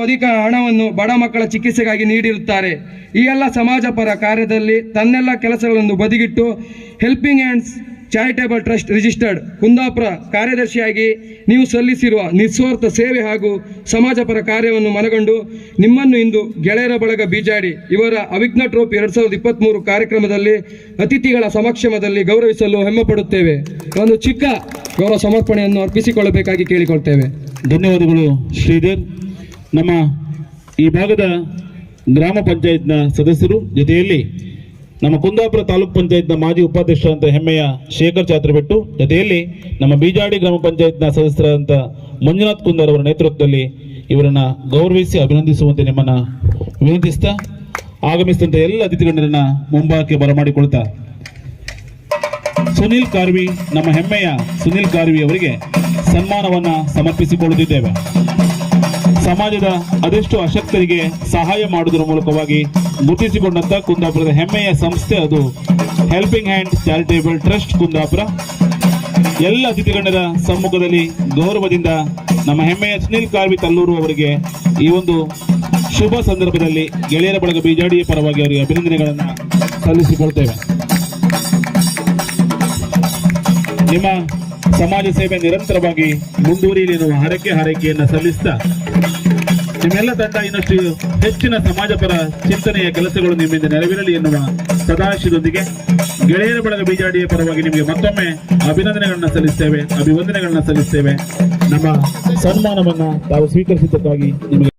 ಅಧಿಕ ಹಣವನ್ನು ಬಡ ಮಕ್ಕಳ ಚಿಕಿತ್ಸೆಗಾಗಿ ನೀಡಿರುತ್ತಾರೆ. ಈ ಎಲ್ಲ ಸಮಾಜ ಪರ ಕಾರ್ಯದಲ್ಲಿ ತನ್ನೆಲ್ಲ ಕೆಲಸಗಳನ್ನು ಬದಿಗಿಟ್ಟು helping hands charitable trust registered Kundapura ಕಾರ್ಯದರ್ಶಿಯಾಗಿ ನೀವು ಸಲ್ಲಿಸಿರುವ ನಿಸ್ವಾರ್ಥ ಸೇವೆ ಹಾಗೂ ಸಮಾಜ ಪರ ಕಾರ್ಯವನ್ನು ಮನಗಂಡು ನಿಮ್ಮನ್ನು ಇಂದು ಗೆಳೆಯರ ಬಳಗ ಬೀಜಾಡಿ ಇವರ ಅವಿಘ್ನ ಟ್ರೋಫಿ 2023 ಕಾರ್ಯಕ್ರಮದಲ್ಲಿ ಅತಿಥಿಗಳ ಸಮಕ್ಷಮದಲ್ಲಿ ಗೌರವಿಸಲು ಹೆಮ್ಮೆಪಡುತ್ತೇವೆ. ಒಂದು ಚಿಕ್ಕ ಗೌರವ ಸಮರ್ಪಣೆಯನ್ನು ಅರ್ಪಿಸಿಕೊಳ್ಳಬೇಕಾಗಿ ಕೇಳಿಕೊಳ್ತೇವೆ. ಧನ್ಯವಾದಗಳು ಶ್ರೀಧರ್. ನಮ್ಮ ಈ ಭಾಗದ ಗ್ರಾಮ ಪಂಚಾಯತ್ನ ಸದಸ್ಯರು ಜೊತೆಯಲ್ಲಿ ನಮ್ಮ ಕುಂದಾಪುರ ತಾಲೂಕ್ ಪಂಚಾಯತ್ನ ಮಾಜಿ ಉಪಾಧ್ಯಕ್ಷರಂತ ಹೆಮ್ಮೆಯ ಶೇಖರ್ ಚಾತ್ರಬೆಟ್ಟು ಜೊತೆಯಲ್ಲಿ ನಮ್ಮ ಬೀಜಾಡಿ ಗ್ರಾಮ ಪಂಚಾಯತ್ನ ಸದಸ್ಯರಾದಂಥ ಮಂಜುನಾಥ್ ಕುಂದರ್ ಅವರ ನೇತೃತ್ವದಲ್ಲಿ ಇವರನ್ನ ಗೌರವಿಸಿ ಅಭಿನಂದಿಸುವಂತೆ ನಿಮ್ಮನ್ನ ವಿನಂತಿಸ್ತಾ ಆಗಮಿಸಿದಂಥ ಎಲ್ಲ ಅತಿಥಿಗಣ್ಯರನ್ನ ಮುಂಭಾಗಕ್ಕೆ ಬರಮಾಡಿಕೊಳ್ತಾ ಸುನಿಲ್ ಕಾರ್ವಿ, ನಮ್ಮ ಹೆಮ್ಮೆಯ ಸುನಿಲ್ ಕಾರ್ವಿ ಅವರಿಗೆ ಸನ್ಮಾನವನ್ನ ಸಮರ್ಪಿಸಿಕೊಳ್ಳುತ್ತಿದ್ದೇವೆ. ಸಮಾಜದ ಅದೆಷ್ಟು ಅಶಕ್ತರಿಗೆ ಸಹಾಯ ಮಾಡುವುದರ ಮೂಲಕವಾಗಿ ಗುರುತಿಸಿಕೊಂಡಂತ ಕುಂದಾಪುರದ ಹೆಮ್ಮೆಯ ಸಂಸ್ಥೆ ಅದು helping hand charitable trust Kundapura. ಎಲ್ಲ ಅತಿಥಿಗಣ್ಯರ ಸಮ್ಮುಖದಲ್ಲಿ ಗೌರವದಿಂದ ನಮ್ಮ ಹೆಮ್ಮೆಯ ಸುನಿಲ್ ಕಾರ್ವಿ ತಲ್ಲೂರು ಅವರಿಗೆ ಈ ಒಂದು ಶುಭ ಸಂದರ್ಭದಲ್ಲಿ ಗೆಳೆಯರ ಬಳಗ ಬೀಜಾಡಿಯ ಪರವಾಗಿ ಅವರಿಗೆ ಅಭಿನಂದನೆಗಳನ್ನು ಸಲ್ಲಿಸಿಕೊಳ್ತೇವೆ. ನಿಮ್ಮ ಸಮಾಜ ಸೇವೆ ನಿರಂತರವಾಗಿ ಮುಂದುವರಿಯಲಿ ಎನ್ನುವ ಹಾರೈಕೆಯನ್ನು ಸಲ್ಲಿಸ್ತಾ ನಿಮ್ಮೆಲ್ಲ ತಂಡ ಇನ್ನಷ್ಟು ಹೆಚ್ಚಿನ ಸಮಾಜ ಪರ ಚಿಂತನೆಯ ಕೆಲಸಗಳು ನಿಮ್ಮಿಂದ ನೆರವೇರಲಿ ಎನ್ನುವ ಸದಾಶಯದೊಂದಿಗೆ ಗೆಳೆಯರ ಬಳಗ ಬೀಜಾಡಿಯ ಪರವಾಗಿ ನಿಮಗೆ ಮತ್ತೊಮ್ಮೆ ಅಭಿವಂದನೆಗಳನ್ನ ಸಲ್ಲಿಸ್ತೇವೆ. ನಮ್ಮ ಸನ್ಮಾನವನ್ನ ತಾವು ಸ್ವೀಕರಿಸಿದ್ದಕ್ಕಾಗಿ ನಿಮಗೆ